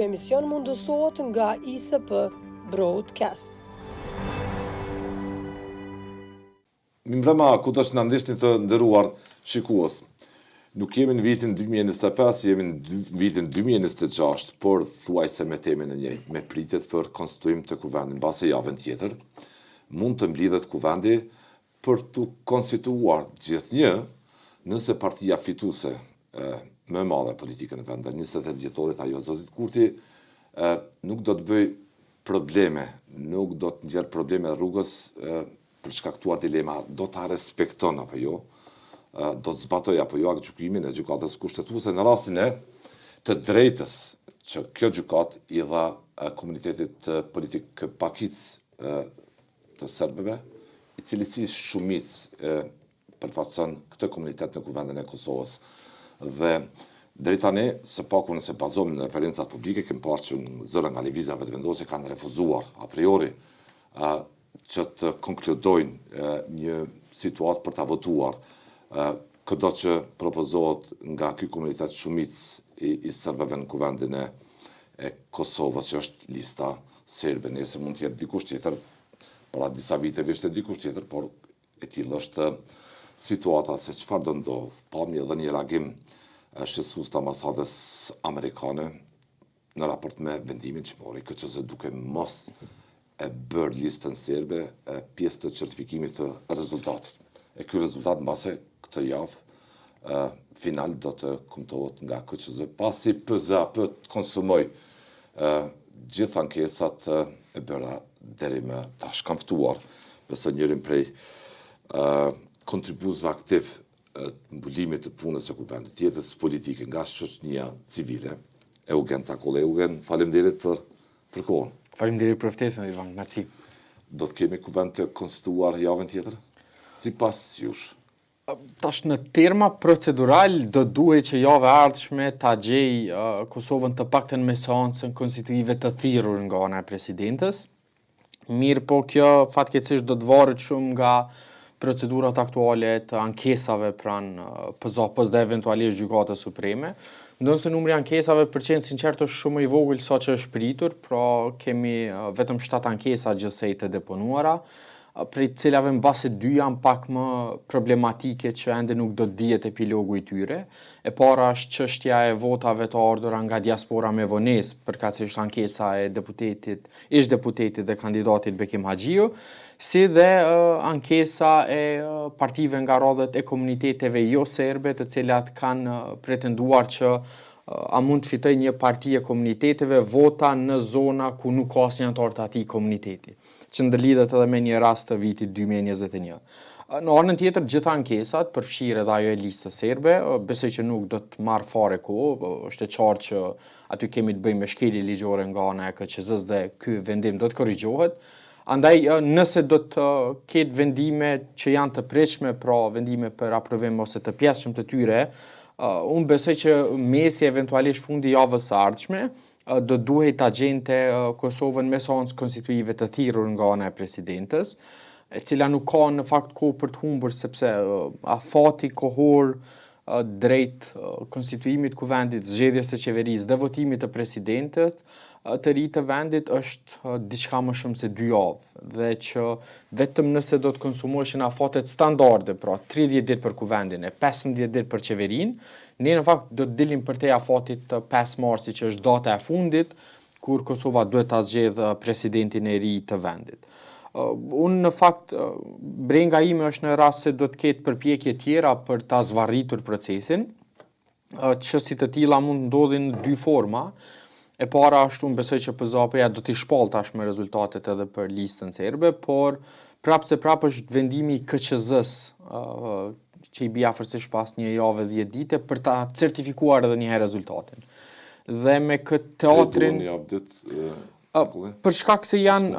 emision mundësohet nga ISP Broadcast. Mbrëma, ku të është në ndishtin të ndëruar shikues. Nuk jemi në vitin 2025, jemi në vitin 2026, por thuajse me temin e njëjtë, me pritet për konstituim të kuvendit. Mbase javën tjetër, mund të mblidhet kuvendi për të konstituuar gjithnjë nëse partia fituese më e madhe politikën e vendit, 28 vjetorit ajo zotit Kurti, nuk do të bëj probleme, nuk do të nxjerr probleme rrugës për shkaktuar dilema, do ta respekton apo jo, do të zbatoj apo jo gjykimin e gjykatës kushtetuese në rastin e të drejtës që kjo gjykatë i dha komunitetit politik pakic të serbëve, i cili si shumicë përfaqëson këtë komunitet në kuvendin e Kosovës. Dhe deri tani, së paku nëse bazohemi në referencat publike, kemi parë që në zëra nga lëvizjeve të vendosur kanë refuzuar a priori që të konkludojnë një situatë për ta votuar këdo që propozohet nga ky komunitet shumicë i serbëve në kuvendin e Kosovës, që është lista serbe. Nëse mund të jetë dikush tjetër, para disa viteve ishte dikush tjetër, por e tillë është situata se çfarë do ndodh. Pamje dhe një reagim shqetësues të ambasadës amerikane në raport me vendimin që mori KQZ duke mos e bërë listën serbe pjesë të certifikimit të rezultatit. E ky rezultat mbase këtë javë final do të kumtohet nga KQZ pasi PZAP të konsumoj gjithë ankesat e bëra deri më tash. Kam ftuar besoj njërin prej kontribuesve aktiv mbulimit të punës së kuvendit, jetës politike nga shoqënia civile. Eugen Cakolle. Eugen, faleminderit për kohën. Faleminderit për ftesën, Ivan, merci. Do të kemi kuvend të konstituar javën tjetër? Sipas jush? Tash në terma procedural do duhet që javë e ardhshme ta gjej Kosovën të paktën me seancën konstituive të thirrur nga ana e presidentes. Mirë po kjo fatkeqësisht do të varet shumë nga procedurat aktuale të ankesave pranë PZAP-s dhe eventualisht Gjykatës Supreme. Ndonse numri i ankesave për qenë sinqert është shumë i vogël sa që është pritur, pra kemi vetëm 7 ankesa gjithsej të deponuara, prej cilave mbase 2 janë pak më problematike që ende nuk do të dihet epilogu i tyre. E para është çështja e votave të ardhura nga diaspora me vonesë, përkatësisht ankesa e ish deputetit dhe kandidatit Bekim Haxhiu, si dhe ankesa e partive nga radhët e komuniteteve jo serbe, të cilat kanë pretenduar që a mund të fitoj një parti e komuniteteve vota në zona ku nuk ka asnjë antar të atij komuniteti, që ndërlidhet edhe me një rast të vitit 2021. Në anën tjetër, gjitha ankesat, përfshirë edhe ajo e listës serbe, besoj që nuk do të marrë fare kohë, është e qartë që aty kemi të bëjmë me shkelje ligjore nga ana e KQZ-s dhe ky vendim do të korrigjohet. Andaj, nëse do të ketë vendime që janë të pritshme, pra vendime për aprovim ose të pjesshëm të tyre, unë besoj që mesi eventualisht fundi javës së ardhshme do duhet ta gjente Kosovën me seancë konstituive të thirrur nga ana e presidentes, e cila nuk ka në fakt kohë për të humbur sepse afati kohor drejt konstituimit të kuvendit, zgjedhjes së qeverisë dhe votimit të presidentit të ri të vendit është diçka më shumë se 2 javë, dhe që vetëm nëse do të konsumoheshin afatet standarde, pra 30 ditë për kuvendin e 15 ditë për qeverinë, ne në fakt do të dilim për te afatit të 5 marsi që është data e fundit, kur Kosova duhet ta zgjedhë presidentin e ri të vendit. Unë në fakt, brenga ime është në rast se do të ketë përpjekje tjera për ta zvarritur procesin, që si të tilla mund ndodhin në 2 forma. E para është unë besoj që PZAP-ja do t'i shpall tashmë rezultatet edhe për listën serbe, por prapë se prapë është vendimi i KQZ-s që i bie afërsisht pas një jave 10 dite për ta certifikuar edhe një herë rezultatin. Dhe me këtë teatrin për shkak se janë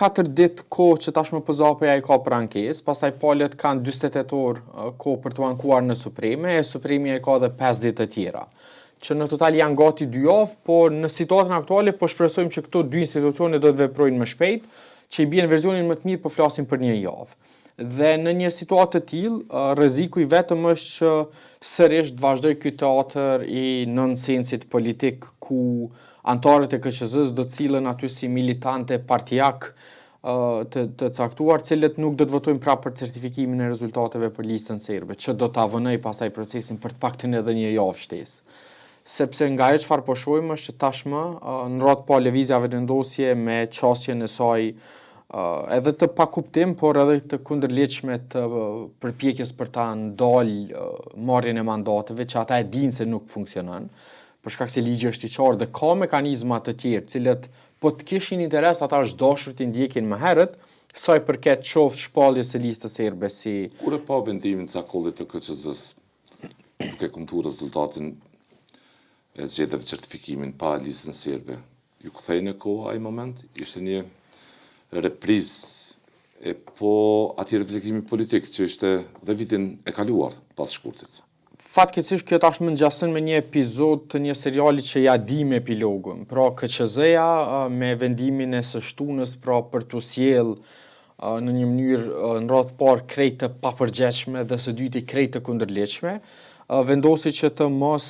4 ditë kohë që tashmë PZAP-ja i ka për ankesë, pastaj palët kanë 48 orë kohë për të ankuar në Supreme, e Supremja i ka edhe 5 ditë të tjera, që në total janë gati 2 javë, por në situatën aktuale po shpresojmë që këto 2 institucione do të veprojnë më shpejt, që i bien versionin më të mirë, po flasim për 1 javë. Dhe në një situatë të tillë, rreziku i vetëm është që sërish të vazhdoj ky teatër i nonsensit politik ku anëtarët e KQZ-s do të cilën aty si militante partijak të caktuar, cilët nuk do të votojnë prapë për certifikimin e rezultateve për listën serbe, që do ta vënoj pastaj procesin për të paktën edhe një javë shtesë. Sepse nga ajo çfarë po shohim është që tashmë në rrot pa lëvizjave vendosje me çësjen e saj edhe të pakuptim, por edhe të kundërligjshme të përpjekjes për ta ndalë marrjen e mandateve, që ata e dinë se nuk funksionon, për shkak se ligji është i qartë dhe ka mekanizma të tjerë, cilët po të kishin interes ata është dashur të ndjekin më herët, sa i përket qoftë shpalljes së listës serbe si. Kur e pa vendimin Cakollit të KQZ-s, duke kumtuar rezultatin e zgjedhjeve certifikimin pa listën serbe, ju kthej në kohë ai moment? Ishte një reprizë e po ati reflektimi politik që ishte dhe vitin e kaluar pas shkurtit. Fatkeqësisht kjo tashmë ngjasen me një epizod të një seriali që ja dim epilogun. Pra KQZ-ja me vendimin e së shtunës pra për t'u sjell në një mënyrë në radh të parë krejt të papërgjeshme dhe së dyti krejt të kundërligjshme, vendosi që të mos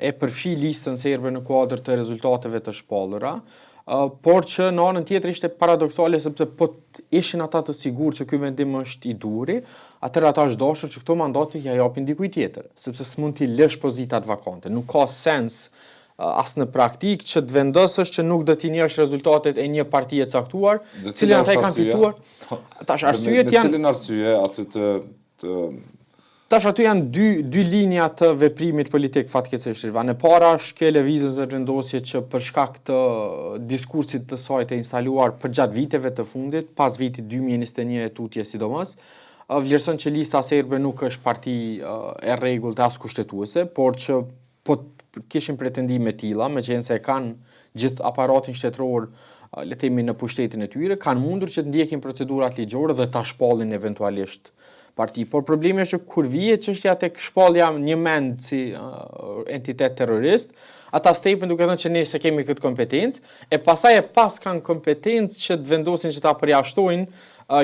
e përfshi listën serbe në kuadër të rezultateve të shpallura, por që në anën tjetër ishte paradoksale sepse po ishin ata të sigurt që ky vendim është i duri, atëherë ata është dashur që këto mandate ja japin dikujt tjetër, sepse s'mund t'i lësh pozitat vakante. Nuk ka sens as në praktik që të vendosësh që nuk do t'i njësh rezultatet e një partie caktuar, cilën ata i kanë fituar. Tash arsyet janë. Me cilin arsye aty Tash aty janë dy linja të veprimit politik fatkeqësisht. E para është kjo lëvizje dhe vendosje që për shkak të diskursit të saj të instaluar përgjatë viteve të fundit, pas vitit 2021 e tutje sidomos, vlerëson që lista serbe nuk është parti e rregullt as kushtetuese, por që po kishin pretendime të tilla, meqense kanë gjithë aparatin shtetëror le të themi në pushtetin e tyre, kanë mundur që të ndjekin procedurat ligjore dhe ta shpallin eventualisht parti. Por problemi është që kur vije çështja tek shpallja një mend si entitet terrorist, ata stepen duke thënë që ne se kemi këtë kompetencë, e pastaj e pas kanë kompetencë që të vendosin që ta përjashtojnë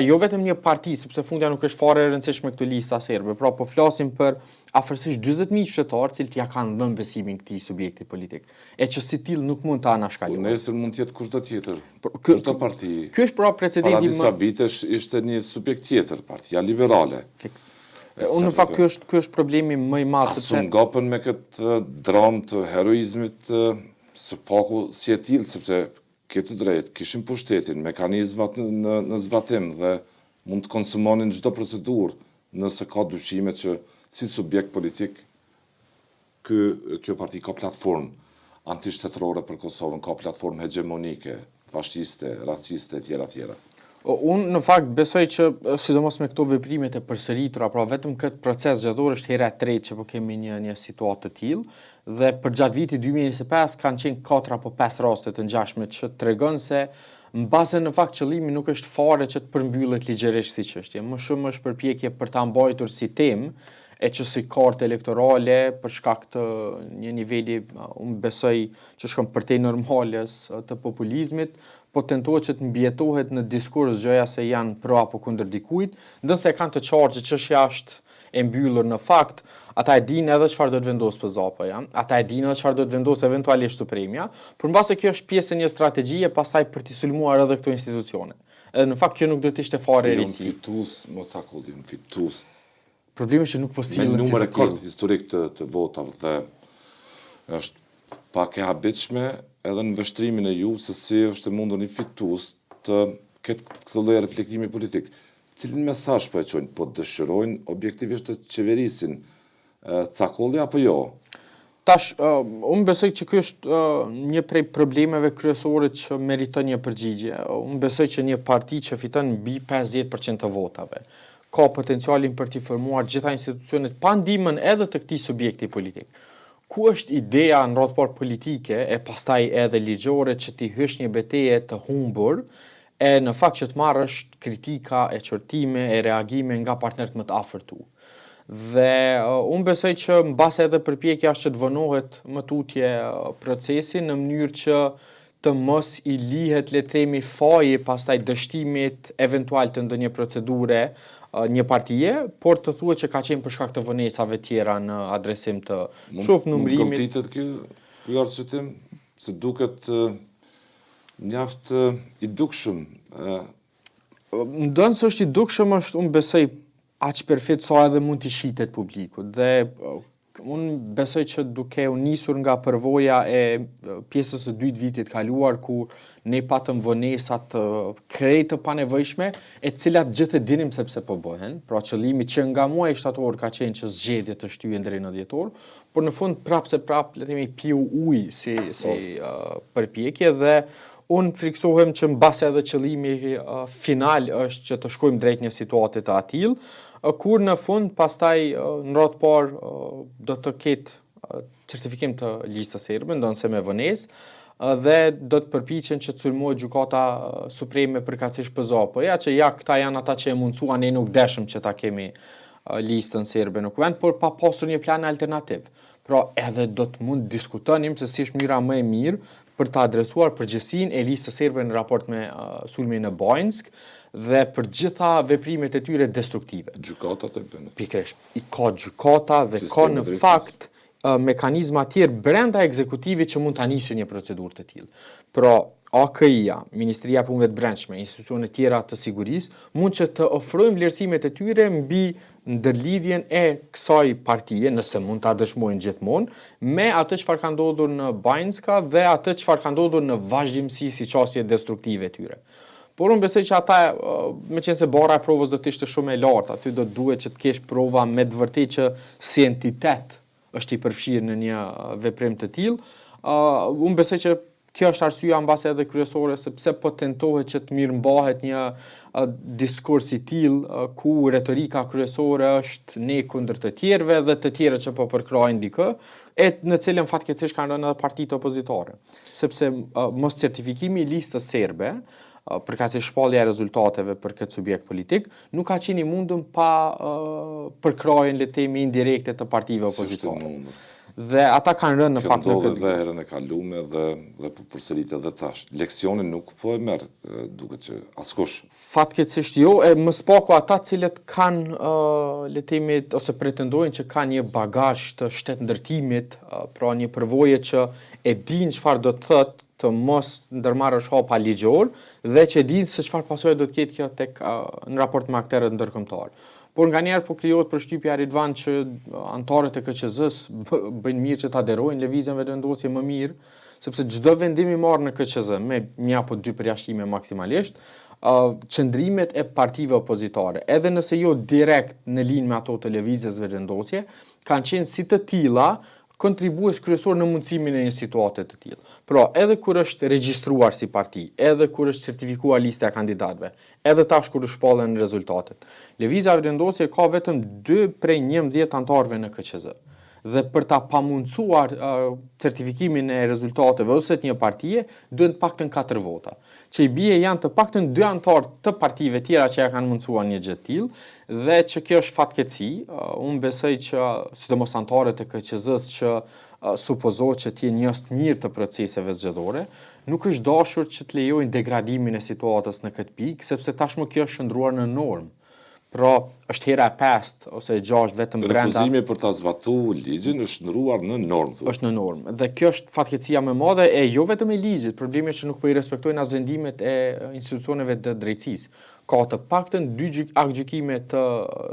jo vetëm një parti, sepse fundja nuk është fare e rëndësishme këtu lista serbe. Pra po flasim për afërsisht 40.000 qytetarë cilët ja kanë dhënë besimin këtij subjekti politik. E që si till nuk mund ta anashkalojmë. Nesër mund të jetë kushdo tjetër. Kushdo parti. Ky është pra precedenti Para disa vitesh ishte një subjekt tjetër, Partia Liberale. Fiks. Unë në fakt ky është problemi më i madh sepse ngapën me këtë dramë të heroizmit së paku si e tillë, sepse këtë drejt kishin pushtetin, mekanizmat në zbatim dhe mund të konsumonin çdo procedurë nëse ka dyshime që si subjekt politik kjo parti ka platformë antishtetrore për Kosovën, ka platformë hegemonike, fashiste, raciste, tjera. Unë në fakt besoj që sidomos me këto veprimet e përsëritura, pra vetëm këtë proces zgjedhor është hera e tretë që po kemi një situatë të tillë dhe përgjatë vitit 2025 kanë qenë 4 apo 5 raste të ngjashme që tregon se mbase në fakt qëllimi nuk është fare që të përmbyllet ligjërisht si çështje, më shumë është përpjekje për ta mbajtur si temë e që si kartë elektorale për shkak të një niveli, unë besoj që shkon përtej normales të populizmit, po tentohet që të mbjetohet në diskurs gjëja se janë pro apo kundër dikujt, ndërsa e kanë të qartë që çështja është e mbyllur në fakt, ata e dinë edhe çfarë do të vendosë PZAP-ja, ata e dinë edhe çfarë do të vendosë eventualisht Supremja, por mbase kjo është pjesë e një strategjie pastaj për të sulmuar edhe këto institucione. Edhe në fakt kjo nuk do të ishte fare risi. Fitus. Problemi është që nuk po sillen me numër rekord historik të votave dhe është pak e habitshme edhe në vështrimin e ju se si është mundur një fitues të ketë këtë lloj reflektimi politik. Cilin mesazh po e çojnë? Po dëshirojnë objektivisht të qeverisin Cakolli apo jo? Tash, unë besoj që ky është një prej problemeve kryesore që meriton një përgjigje. Unë besoj që një parti që fiton mbi 50% të votave ka potencialin për t'i formuar gjitha institucionet pa ndihmën edhe të këtij subjekti politik. Ku është ideja në radhë parë politike e pastaj edhe ligjore që t'i hysh një betejë të humbur e në fakt që të marrësh kritika, e çortime, e reagime nga partnerët më të afërt tu. Dhe unë besoj që mbase edhe përpjekja është që të vënohet më tutje procesi në mënyrë që të mos i lihet, le të themi, faji pastaj dështimit eventual të ndonjë procedure një partie, por të thuhet që ka qenë për shkak të vonesave tjera në adresim të qoftë numërimit. Mund gëlltitet ky arsyetim, se duket mjaft i dukshëm. Ndonë se është i dukshëm, është unë besoj aq perfekt sa edhe mund t'i shitet publikut. Dhe unë besoj që duke u nisur nga përvoja e pjesës së dytë vitit kaluar, ku ne patëm vonesa të krejt të panevojshme, e cilat gjithë e dinim sepse po bëhen. Pra qëllimi që nga muaji shtator ka qenë që zgjedhjet të shtyhen deri në dhjetor, por në fund prap le të themi piu ujë si përpjekje, dhe unë friksohem që mbase edhe qëllimi final është që të shkojmë drejt një situate të atill, kur në fund pastaj në radhë parë do të ketë certifikim të listës serbe, ndonë me vonesë, dhe do të përpiqen që të sulmohet gjykata supreme përkatësisht për ZAP-ja, që këta janë ata që e mundsuan, ne nuk deshëm që ta kemi listën serbe në kuvend, por pa pasur një plan alternativ. Pra edhe do të mund diskutonim se si është mënyra më e mirë për të adresuar përgjegjësinë e listës serbe në raport me sulmin në Bajnsk dhe për gjitha veprimet e tyre destruktive. Gjykatat e bënë. Pikërisht, i ka gjykata dhe ka në fakt mekanizma tjerë brenda ekzekutivit që mund ta nisë një procedurë të tillë. Pra, AKI-ja, Ministria e Punëve të Brendshme, institucione tjera të sigurisë, mund që të ofrojnë vlerësimet e tyre mbi ndërlidhjen e kësaj partie, nëse mund ta dëshmojnë gjithmonë, me atë çfarë ka ndodhur në Bajnska dhe atë çfarë ka ndodhur në vazhdimsi si qasje destruktive tyre. Por unë besoj që ata, meqense bara e provës do të ishte shumë e lartë, aty do të duhet që të kesh prova me të vërtetë që si entitet është i përfshirë në një veprim të tillë. Unë besoj që kjo është arsyeja mbase edhe kryesore sepse po tentohet që të mirëmbahet një diskurs i tillë ku retorika kryesore është ne kundër të tjerëve dhe të tjerët që po përkrajnë dikë, e në cilën fatkeqësisht kanë rënë edhe partitë opozitare. Sepse mos certifikimi i listës serbe, përkatësisht shpallja e rezultateve për këtë subjekt politik, nuk ka qenë i mundur pa përkrajën, le të themi, indirekte të partive opozitare. Dhe ata kanë rënë në fakt në këtë. Dhe herën e kalume dhe po përsëritet edhe tash. Leksionin nuk po e merr, duket që askush. Fatkeqësisht jo, e më spaku ata cilët kanë, le të themi, ose pretendojnë që kanë një bagazh të shtetndërtimit, pra një përvojë që e dinë çfarë do të thotë të mos ndërmarrësh hapa ligjor dhe që e dinë se çfarë pasojë do të ketë kjo tek në raport me aktorët ndërkombëtar. Por nganjëherë po krijohet përshtypja Ridvan që anëtarët e KQZ-s bëjnë mirë që ta aderojnë lëvizjen vendosje më mirë, sepse çdo vendim i marrë në KQZ me një apo dy përjashtime maksimalisht, qëndrimet e partive opozitare, edhe nëse jo direkt në linjë me ato të lëvizjes vendosje, kanë qenë si të tilla kontribues kryesor në mundësimin e një situate të tillë. Pra, edhe kur është regjistruar si parti, edhe kur është certifikuar lista e kandidatëve, edhe tash kur është shpallen rezultatet, lëvizja vendosje ka vetëm 2 prej 11 anëtarëve në KQZ. Dhe për ta pamundsuar certifikimin e rezultateve ose të një partie, duhen të paktën 4 vota. Që i bie janë të paktën 2 anëtarë të partive tjera që ja kanë mundsuar një gjë të tillë, dhe që kjo është fatkeqësi. Unë besoj që sidomos anëtarët e KQZ-s që supozohet që të jenë njerëz të mirë të proceseve zgjedhore, nuk është dashur që të lejojnë degradimin e situatës në këtë pikë, sepse tashmë kjo është shndruar në normë. Pra, është hera e 5 ose e 6 vetëm brenda. Refuzimi për ta zbatuar ligjin është ndruar në normë. Është në normë. Dhe kjo është fatkeqësia më e madhe e jo vetëm e ligjit, problemi është që nuk po i respektojnë as vendimet e institucioneve të drejtësisë. Ka të paktën 2 aktgjykime të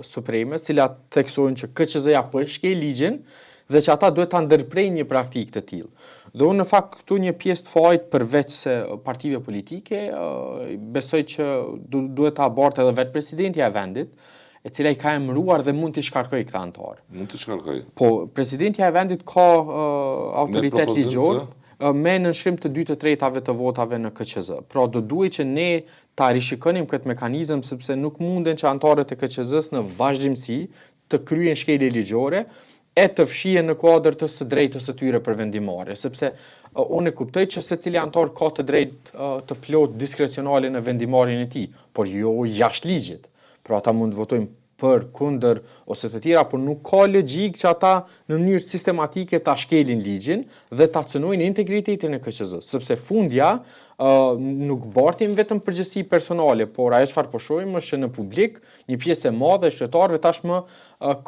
Supremës, cilat theksojnë që KQZ-ja po e shkel ligjin dhe që ata duhet ta ndërprejnë një praktikë të tillë. Dhe unë në fakt këtu një pjesë të fajit përveç se partive politike, besoj që duhet ta bartë edhe vetë presidentja e vendit, e cila i ka emëruar dhe mund t'i shkarkojë këta anëtarë. Mund t'i shkarkojë. Po, presidentja e vendit ka autoritet ligjor me nënshkrim të 2 të tretave të votave në KQZ. Pra do duhet që ne ta rishikonim këtë mekanizëm sepse nuk munden që anëtarët e KQZ-s në vazhdimsi të kryejnë shkelje ligjore e të fshihen në kuadër të së drejtës së tyre për vendimmarrje, sepse unë e kuptoj që secili anëtar ka të drejtë të plot diskrecionale në vendimarrjen e tij, por jo jashtë ligjit. Pra ata mund të votojnë për kundër ose të tjera, por nuk ka logjik që ata në mënyrë sistematike ta shkelin ligjin dhe ta cënojnë integritetin e KQZ-s, sepse fundja nuk bartim vetëm përgjegjësi personale, por ajo çfarë po shohim është që në publik një pjesë e madhe e qytetarëve tashmë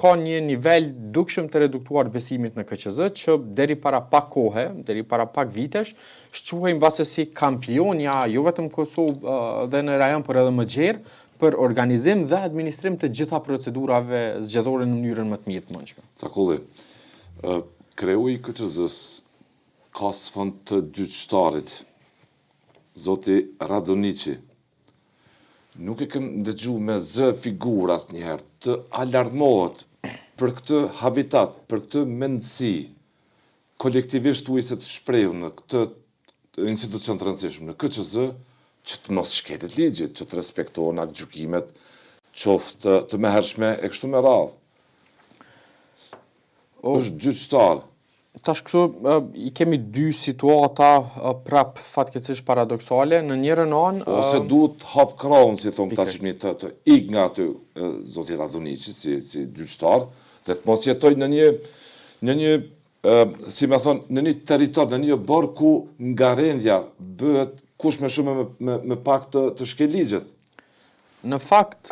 ka një nivel dukshëm të reduktuar besimit në KQZ që deri para pak kohe, deri para pak vitesh, shquhej mbase si kampionja jo vetëm Kosovë dhe në rajon por edhe më gjerë për organizim dhe administrim të gjitha procedurave zgjedhore në mënyrën më të mirë të mundshme. Cakulli, kreu i KQZ-s ka sfond të dyqëtarit, Zoti Radonici. Nuk e kem dëgju me zë figur asnjëherë të alarmohet për këtë habitat, për këtë mendësi kolektivisht ujse të shprehu në këtë institucion të rëndësishëm, në KQZ, që të mos shkelet ligjit, që të respektohen aktgjykimet, qoftë të mehershme e kështu me radhë. Është gjyqtar. Tash këtu i kemi dy situata prap fatkeqësisht paradoksale. Në njërin anë Ose duhet hap krahun, si thonë këta shqipni, të ik nga aty zoti Radonici si gjyqtar, dhe të mos jetoj në një si me thonë, në një territor, në një borë ku nga rendja bëhet kush me shumë me pak të shkel ligjet. Në fakt,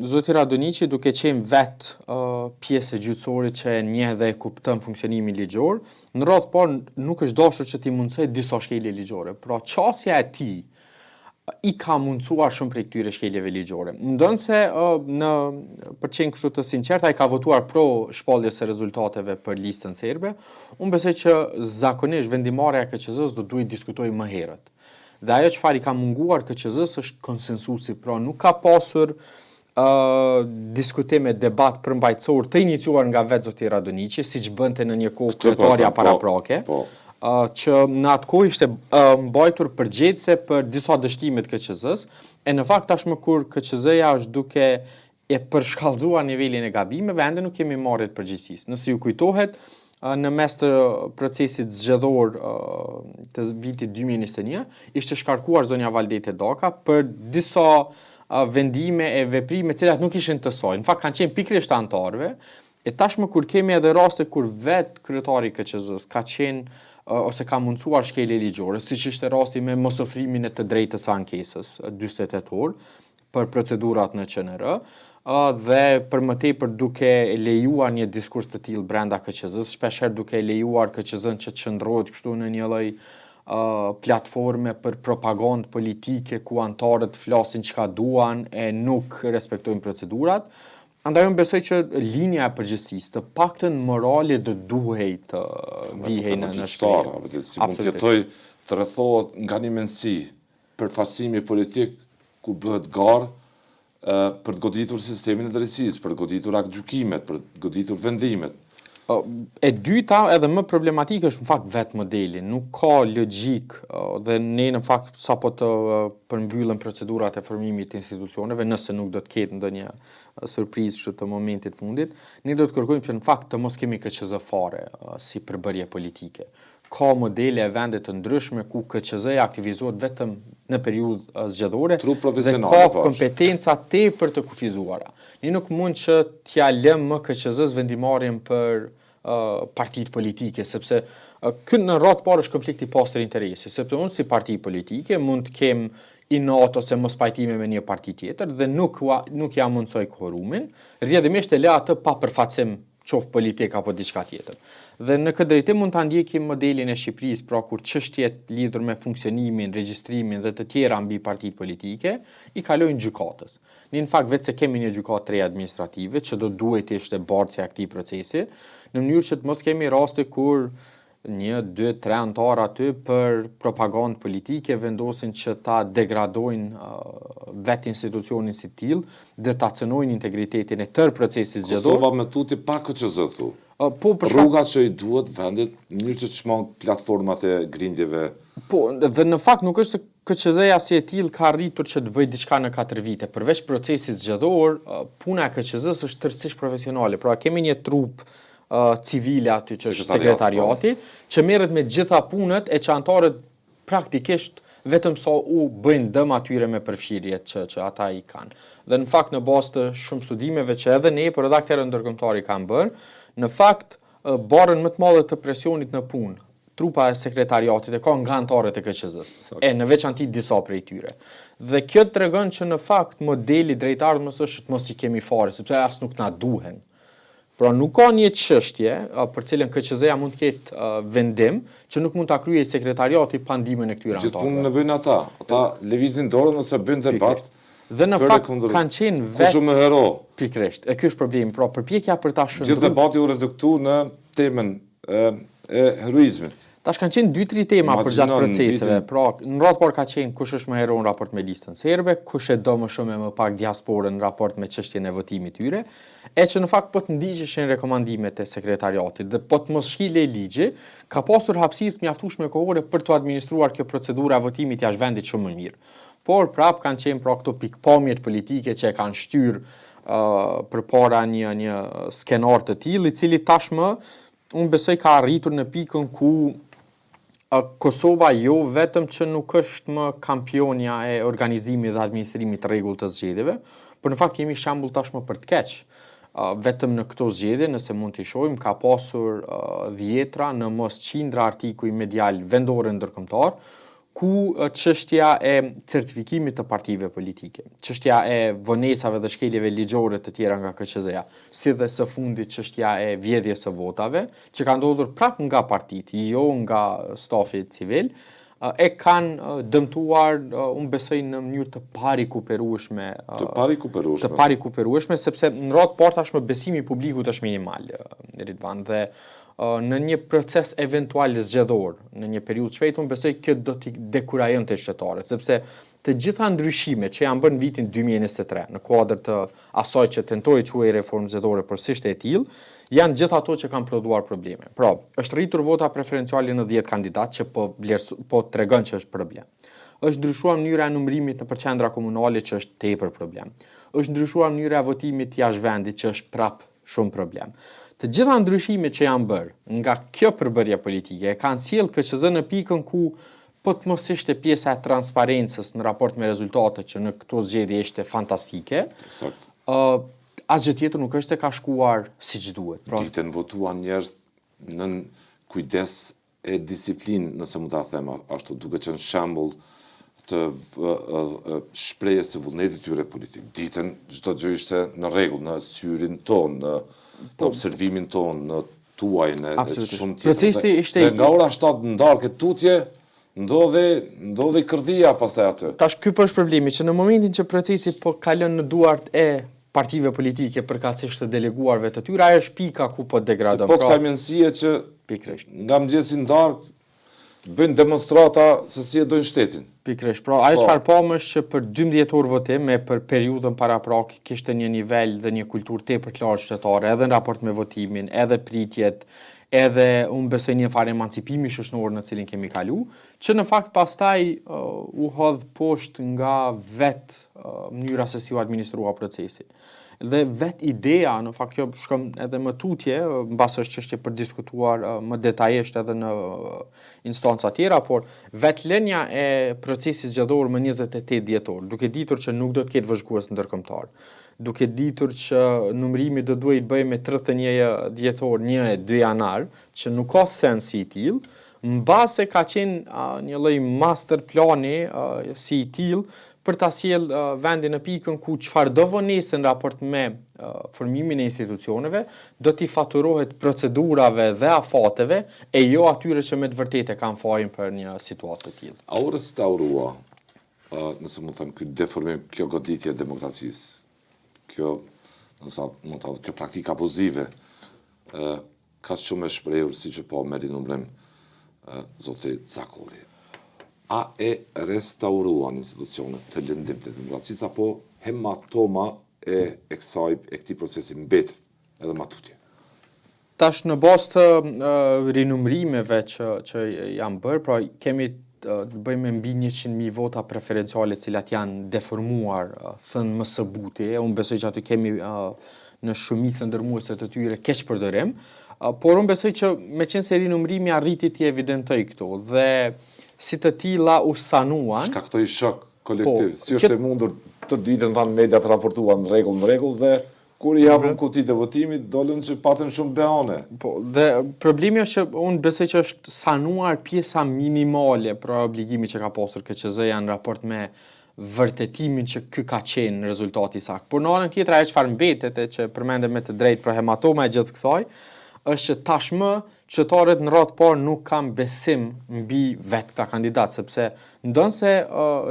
zoti Radonici duke qenë vetë pjesë e gjyqësorit që e njeh dhe e kupton funksionimin ligjor, në radhë parë nuk është dashur që t'i mundsoj disa shkelje ligjore. Pra qasja e tij i ka mundsuar shumë prej këtyre shkeljeve ligjore. Ndonse për të qenë kështu të sinqert, ai ka votuar pro shpalljes së rezultateve për listën serbe. Unë besoj që zakonisht vendimarrja e KQZ-s do duhet diskutojë më herët. Dhe ajo çfarë i ka munguar KQZ-s është konsensusi, pra nuk ka pasur diskutime, debat përmbajtësor të iniciuar nga vetë zoti Radonici, siç bënte në një kohë kryetarja paraprake, që në atë kohë ishte mbajtur përgjegjëse për disa dështime të KQZ-s, e në fakt tashmë kur KQZ-ja është duke e përshkallëzuar nivelin e gabimeve, ende nuk kemi marrë të përgjegjësisë. Nëse ju kujtohet, në mes të procesit zgjedhor të vitit 2021, ishte shkarkuar zonja Valdete Daka për disa vendime e veprime të cilat nuk ishin të saj. Në fakt kanë qenë pikërisht të antarëve, e tashmë kur kemi edhe raste kur vetë kryetari i KQZ-s ka qenë ose ka mundsuar shkelje ligjore, siç ishte rasti me mosofrimin e të drejtës së ankesës 48 orë për procedurat në QNR, dhe për më tepër duke lejuar një diskurs të tillë brenda KQZ-s, shpeshherë duke lejuar KQZ-n që të qëndrohet kështu në një lloj platforme për propagandë politike ku antarët flasin çka duan e nuk respektojnë procedurat. Andaj unë besoj që linja e përgjegjësisë, të paktën morale do duhej të vihej në shkrim. Si mund të jetoj të rrethohet nga një mendësi përfaqësimi politik ku bëhet garë për të goditur sistemin e drejtësisë, për të goditur aktgjykimet, për të goditur vendimet. E dyta, edhe më problematike është në fakt vetë modeli. Nuk ka logjik dhe ne në fakt sapo të përmbyllen procedurat e formimit të institucioneve, nëse nuk do të ketë ndonjë surprizë të momentit fundit, ne do të kërkojmë që në fakt të mos kemi KQZ fare si përbërje politike. Ka modele e vende të ndryshme ku KQZ-ja aktivizohet vetëm në periudhë zgjedhore dhe ka kompetenca tepër të kufizuara. Ne nuk mund që t'ja lëmë më KQZ-s vendimarrjen për partitë politike, sepse kënë në radhë parë është konflikt i pastër interesi, sepse unë si parti politike mund të kem inat ose mos pajtime me një parti tjetër dhe nuk ja mundsoj quorumin, rrjedhimisht e lë atë pa përfaqësim qoftë politik apo diçka tjetër. Dhe në këtë drejtim mund ta ndjekim modelin e Shqipërisë, pra kur çështjet lidhur me funksionimin, regjistrimin dhe të tjera mbi partitë politike i kalojnë gjykatës. Ne në fakt vetë se kemi një gjykatë administrative që do duhet të ishte bartësia e këtij procesi, në mënyrë që të mos kemi raste kur 1, 2, 3 antar aty për propagandë politike vendosin që ta degradojnë vetë institucionin si tillë dhe ta cënojnë integritetin e tërë procesit zgjedhor. Kosova me tuti pa KQZ thu. Rruga që i duhet vendit në mënyrë që të shmang platformat e grindjeve. Po, dhe në fakt nuk është se KQZ-ja si e tillë ka arritur që të bëjë diçka në 4 vite. Përveç procesit zgjedhor, puna e KQZ-s është tërësisht profesionale. Pra kemi një trup civile aty që është sekretariati, që merret me gjitha punët e që antarët praktikisht vetëm sa u bëjnë dëm atyre me përfshirjet që ata i kanë. Dhe në fakt në bazë të shumë studimeve që edhe ne, por edhe aktorë ndërkombëtar i kanë bërë, në fakt barën më të madhe të presionit në punë, trupa e sekretariatit e ka nga anëtarët e KQZ-s, në veçanti disa prej tyre. Dhe kjo tregon që në fakt modeli drejtardhmës është mos i kemi fare, sepse as nuk na duhen. Pra nuk ka një çështje për cilën KQZ-ja mund të ketë vendim që nuk mund ta kryejë sekretariati pa ndihmën e këtyre anëtarëve. Gjithmonë në bëjnë ata. Ata lëvizin dorën ose bëjnë debat. Dhe në fakt kanë qenë vetë shumë hero. Pikërisht. E ky është problemi. Pra përpjekja për ta shëndruar. Gjithë debati u reduktu në temën e heroizmit. Tash kanë qenë 2-3 tema për gjatë proceseve. Pra, në radhë parë ka qenë kush është më hero në raport me listën serbe, kush e do më shumë e më pak diasporën në raport me çështjen e votimit tyre, e që në fakt po të ndiqeshin rekomandimet e sekretariatit dhe po të mos shkilej ligji, ka pasur hapësirë të mjaftueshme kohore për të administruar kjo procedura e votimit jashtë vendit shumë më mirë. Por prap kanë qenë pra këto pikpamjet politike që e kanë shtyr përpara një skenar të tillë, i cili tashmë unë besoj ka arritur në pikën ku Kosova jo vetëm që nuk është më kampionja e organizimit dhe administrimit të rregullt të zgjedhjeve, por në fakt jemi shembull tashmë për të keq. Vetëm në këto zgjedhje, nëse mund t'i shohim, ka pasur dhjetra në mos qindra artikuj medial vendore ndërkombëtar, ku çështja e certifikimit të partive politike, çështja e vonesave dhe shkeljeve ligjore të tjera nga KQZ-ja, si dhe së fundit çështja e vjedhjes së votave, që ka ndodhur prapë nga partitë, jo nga stafi civil, e kanë dëmtuar, unë besoj në mënyrë të parikuperueshme. Të parikuperueshme, sepse në radhë parë tashmë besimi i publikut është minimal, Ridvan, dhe në një proces eventual zgjedhor, në një periudhë të shpejtë, unë besoj kjo do t'i dekurajon të qytetarët, sepse të gjitha ndryshimet që janë bërë në vitin 2023, në kuadër të asaj që tentoi quajë reformë zgjedhore, por s'ishte e tillë, janë gjithë ato që kanë prodhuar probleme. Pra, është rritur vota preferenciale në 10 kandidatë që po tregon që është problem. Është ndryshuar mënyra e numërimit në qendra komunale që është tepër problem. Është ndryshuar mënyra e votimit jashtë vendit që është prap shumë problem. Të gjitha ndryshimet që janë bërë nga kjo përbërje politike kanë sjellë KQZ në pikën ku po të mos ishte pjesa e transparencës në raport me rezultatet që në këto zgjedhje ishte fantastike. Asgjë tjetër nuk është se ka shkuar siç duhet. Ditën votuan njerëz në kujdes e disiplinë, nëse mund ta them ashtu, duke qenë shembull të shprehjes së vullnetit tyre politik. Ditën çdo gjë ishte në rregull, në syrin ton, në observimin ton, në tuajin e shumë tjetër. Procesi ishte dhe nga ora 7 ndarkë tutje, ndodhi kërdhia pastaj aty. Tash ky është problemi që në momentin që procesi po kalon në duart e partive politike përkatësisht të deleguarve të tyre, ajo është pika ku po degradon. Po kësaj mendësie që pikërisht nga mëngjesi ndarkë bëjnë demonstrata se si e dojnë shtetin. Pikërisht, pra ajo çfarë pam është që për 12 orë votim me për periudhën paraprak kishte një nivel dhe një kulturë tepër të lartë qytetare, edhe në raport me votimin, edhe pritjet, edhe unë besoj një farë emancipimi shoqëror në cilin kemi kalu, që në fakt pastaj u hodh poshtë nga mënyra se si u administrua procesi. Dhe ideja, në fakt kjo shkon edhe më tutje, mbas është çështje për diskutuar më detajisht edhe në instanca tjera, por lënia e procesit zgjedhor më 28 dhjetor, duke ditur që nuk do të ketë vëzhgues ndërkombëtar, duke ditur që numërimi do duhet bëjë me 31 dhjetor, 1 e 2 janar, që nuk ka sens si i tillë, mbase ka qenë një lloj master plani si i tillë për ta sjell vendin në pikën ku çfarëdo vonesë në raport me formimin e institucioneve do t'i faturohet procedurave dhe afateve e jo atyre që me të vërtetë kanë fajin për një situatë të tillë. A u restaurua, nëse mund të them, ky deformim, kjo goditje e demokracisë, kjo praktikë abuzive, ka shumë e shprehur siç e po me rinumrim zoti Zakulli. A e restauruan institucionet të lëndim të demokracisë, apo hematoma e këtij procesi mbetet edhe ma tutje? Tash në bazë të rinumrimeve që janë bërë, pra kemi të bëjmë mbi 100.000 vota preferenciale cilat janë deformuar thënë më së buti. Unë besoj që aty kemi në shumicën ndërmuese të tyre keq përdorim, por unë besoj që me qenë se rinumrimi arriti t'i evidentoj këto dhe si të tilla u sanuan. Shkaktoi shok kolektiv. Si është e mundur të ditën thanë mediat raportuan në rregull dhe kur i japën kutitë e votimit, dolën që patën shumë beone. Po, dhe problemi është që unë besoj që është sanuar pjesa minimale për obligimi që ka pasur KQZ-ja në raport me vërtetimin që ky ka qenë rezultati i sakt. Por në anën tjetër ajo çfarë mbetet e që përmendem me të drejtë për hematoma e gjithë kësaj, është që tashmë qytetarët në radhë parë nuk kanë besim mbi vetë këta kandidat, sepse ndonse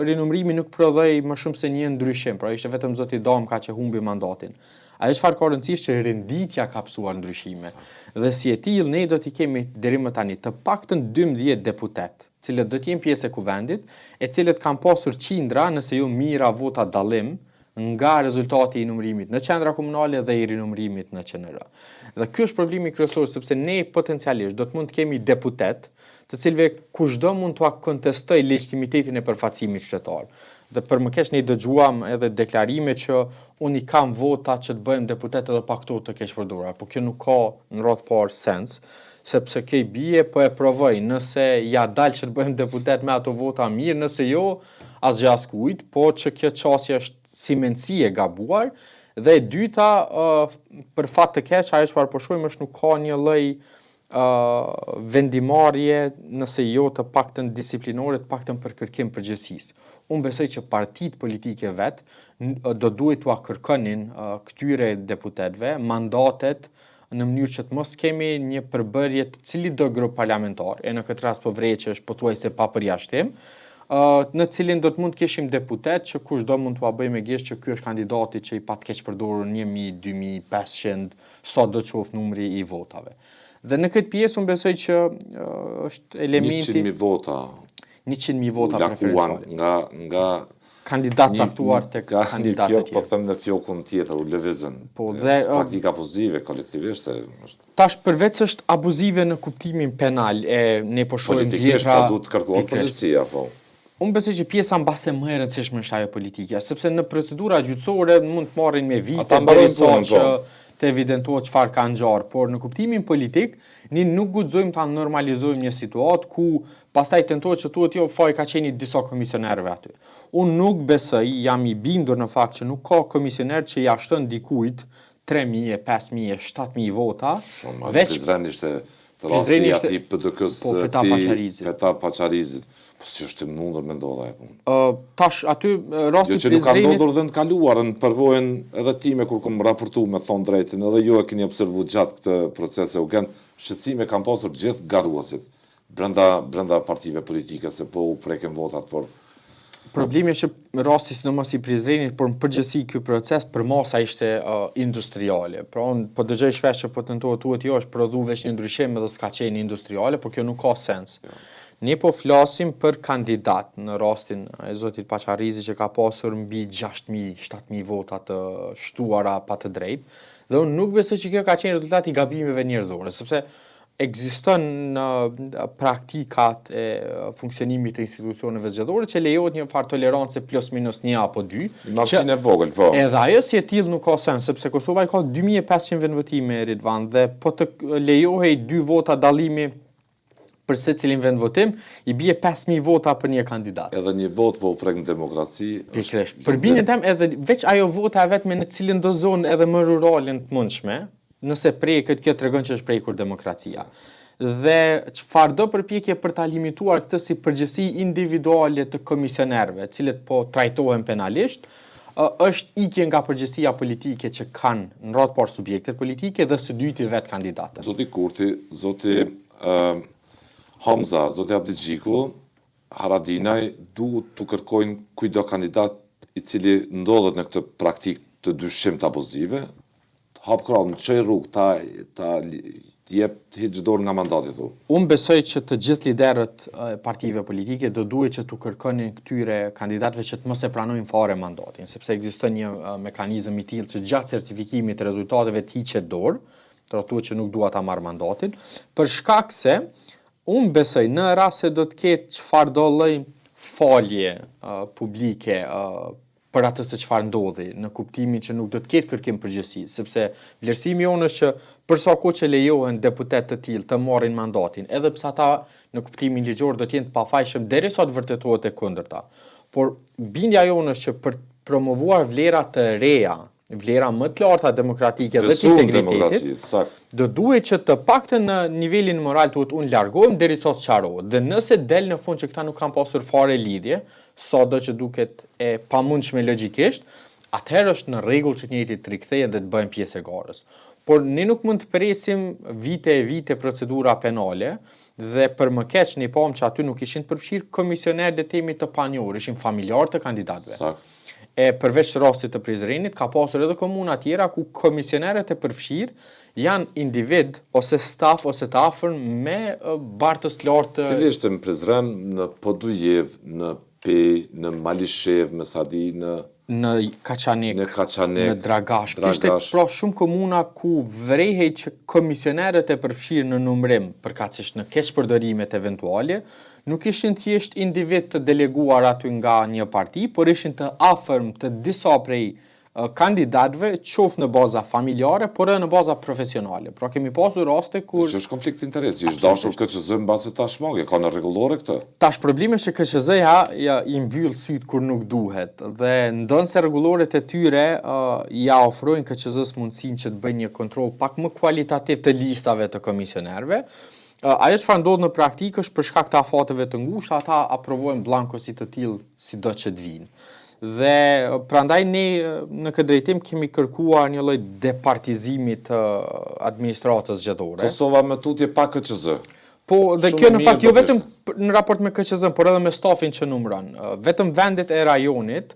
rinumrimi nuk prodhoi më shumë se një ndryshim, pra ishte vetëm zoti Damka që humbi mandatin. Ajo çfarë ka rëndësi është që renditja ka psuar ndryshime. Dhe si e tillë ne do t'i kemi deri më tani të paktën 12 deputet, cilët do të jenë pjesë e kuvendit, e cilët kanë pasur qindra nëse jo mijëra vota dallim nga rezultati i numërimit në qendra komunale dhe i rinumërimit në QNR. Dhe ky është problemi kryesor, sepse ne potencialisht do të mund të kemi deputet të cilëve kushdo mund t'ua kontestoj legitimitetin e përfaqësimit qytetar. Dhe për më keq ne dëgjuam edhe deklarime që unë i kam vota që të bëjmë deputet edhe pa këto të keq përdorura, po kjo nuk ka në radhë parë sens, sepse kjo bie po e provoj, nëse ja dal që të bëjmë deputet me ato vota mirë, nëse jo asgjë askujt, po që kjo çësje është si mendësi e gabuar, dhe e dyta, për fat të keq, ajo çfarë po shohim është nuk ka një lloj vendimarrje, nëse jo të paktën disiplinore, të paktën për kërkim përgjegjësisë. Unë besoj që partitë politike vetë do duhet t'ua kërkonin këtyre deputetëve mandatet në mënyrë që të mos kemi një përbërje të cili do grup parlamentar, e në këtë rast po vrej që është pothuajse pa përjashtim, në cilin do të mund të kishim deputet që kushdo mund t'ua bëjë me gjesht që ky është kandidati që i pat keq përdorur 1000, 2500, sa do qoftë numri i votave. Dhe në këtë pjesë unë besoj që është elementi 100.000 vota. 100.000 vota preferenciale. Nga kandidat caktuar tek kandidatë tjerë. Po them në fjokun tjetër u lëvizën. Po dhe praktika abuzive kolektivisht tash përveç është abuzive në kuptimin penal e ne po shohim politikisht do të kërkohet përgjegjësia, po. Unë besoj që pjesa mbase më e rëndësishme është ajo politike, sepse në procedura gjyqësore mund të marrin me vite derisa që të evidentohet çfarë ka ngjarë, por në kuptimin politik ne nuk guxojmë ta normalizojmë një situatë ku pastaj tentohet që thuhet jo faj ka qenë disa komisionerëve aty. Unë nuk besoj, jam i bindur në fakt që nuk ka komisioner që ja shton dikujt 3.000, 5.000, 7.000 vota, veç Prizreni ishte të rasti ati PDK-s, Feta Paçarizit. Po si është të mundur me ndodha e punë? Tash aty rasti Prizrenit... Jo që nuk ka ndodhur dhe në kaluarën, përvojën edhe time kur kom raportu me thonë drejtin, edhe ju e keni observu gjatë këtë procese, u kënë shqetësime kanë pasur gjithë garuasit, brenda partive politike, se po u preken votat, por... Problemi është që rasti sidomos i Prizrenit, por në përgjithësi ky proces për masa ishte industriale. Pra unë po dëgjoj shpesh që po tentohet thuhet jo është prodhu veç një ndryshim edhe s'ka qenë industriale, por kjo nuk ka sens. Ne po flasim për kandidat në rastin e zotit Paçarizi që ka pasur mbi 6.000, 7.000 vota të shtuara pa të drejtë, dhe unë nuk besoj që kjo ka qenë rezultati i gabimeve njerëzore, sepse ekziston në praktikat e funksionimit të institucioneve zgjedhore që lejohet një farë tolerancë plus minus 1 apo 2. Margjinë e vogël, po. Edhe ajo si e tillë nuk ka sens, sepse Kosova i ka 2500 vendvotime Ridvan dhe po të lejohej 2 vota dallimi për secilin vend votim, i bie 5.000 vota për një kandidat. Edhe një vot po u prek në demokraci. Pikërisht. Për binjen tem edhe veç ajo vota e vetme në cilën do zonë edhe më ruralin të mundshme, nëse preket kjo tregon që është prekur demokracia. Dhe çfarëdo përpjekje për ta limituar këtë si përgjegjësi individuale të komisionerëve, të cilët po trajtohen penalisht, është ikje nga përgjegjësia politike që kanë në radhë parë subjektet politike dhe së dyti vetë kandidatët. Zoti Kurti, zoti Hamza, zoti Abdigjiku, Haradinaj duhet të kërkojnë kujdo kandidat i cili ndodhet në këtë praktik të dyshim të abuzive, hapë krahun, në çoj rrugë, ta jep të hiqë dorë nga mandati thu. Unë besoj që të gjithë liderët e partive politike do duhet që të kërkonin këtyre kandidatëve që të mos e pranojnë fare mandatin, sepse ekziston një mekanizëm i tillë që gjatë certifikimit të rezultateve të hiqet dorë, thotë që nuk dua ta marr mandatin, për shkak se unë besoj në rast se do të ketë çfarëdo lloj falje publike për atë se çfarë ndodhi, në kuptimin që nuk do të ketë kërkim përgjegjësi, sepse vlerësimi jonë është që për sa kohë që lejohen deputet të tillë të marrin mandatin, edhe pse ata në kuptimin ligjor do të jenë të pafajshëm derisa të vërtetohet e kundërta. Por bindja jonë është që për të promovuar vlera të reja, vlera më të larta demokratike dhe të integritetit, do duhet që të paktën në nivelin moral të unë largohem derisa të sqarohet. Dhe nëse del në fund që këta nuk kanë pasur fare lidhje, sado që duket e pamundshme logjikisht, atëherë është në rregull që të njëjtit të rikthehen dhe të bëhen pjesë e garës. Por ne nuk mund të presim vite e vite procedura penale dhe për më keq ne pam që aty nuk ishin përfshirë komisionerë dhe temi të panjohur, ishin familjarë të kandidatëve. E përveç rastit të Prizrenit, ka pasur edhe komuna tjera ku komisionerët e përfshirë janë individ ose staf ose të afërm me bartës të lartë. Cili ishte në Prizren, në Podujev, në Pej, në Malishev, në Sadi, në Kaçanik, në Dragash. Kishte pra shumë komuna ku vrehej që komisionerët e përfshirë në numrim, përkatësisht në keqpërdorimet eventuale, nuk ishin thjesht individ të deleguar aty nga një parti, por ishin të afërm të disa prej kandidatëve, qoftë në baza familjare, por edhe në baza profesionale. Pra kemi pasur raste kur është konflikt interesi, është dashur KQZ mbasi tashmë, ka në rregullore këtë. Tash problemi është që KQZ-ja i mbyll syt kur nuk duhet dhe ndonse rregulloret e tyre ja ofrojnë KQZ-s mundësinë që të bëjë një kontroll pak më kualitativ të listave të komisionerëve. Ajo çfarë ndodh në praktikë është për shkak të afateve të ngushta, ata aprovojnë blanko si të tillë sido që të vinë. Dhe prandaj ne në këtë drejtim kemi kërkuar një lloj departizimi të administratës zgjedhore. Kosova me tutje pa KQZ. Po, dhe kjo në fakt jo vetëm në raport me KQZ-n, por edhe me stafin që numëron. Vetëm vendet e rajonit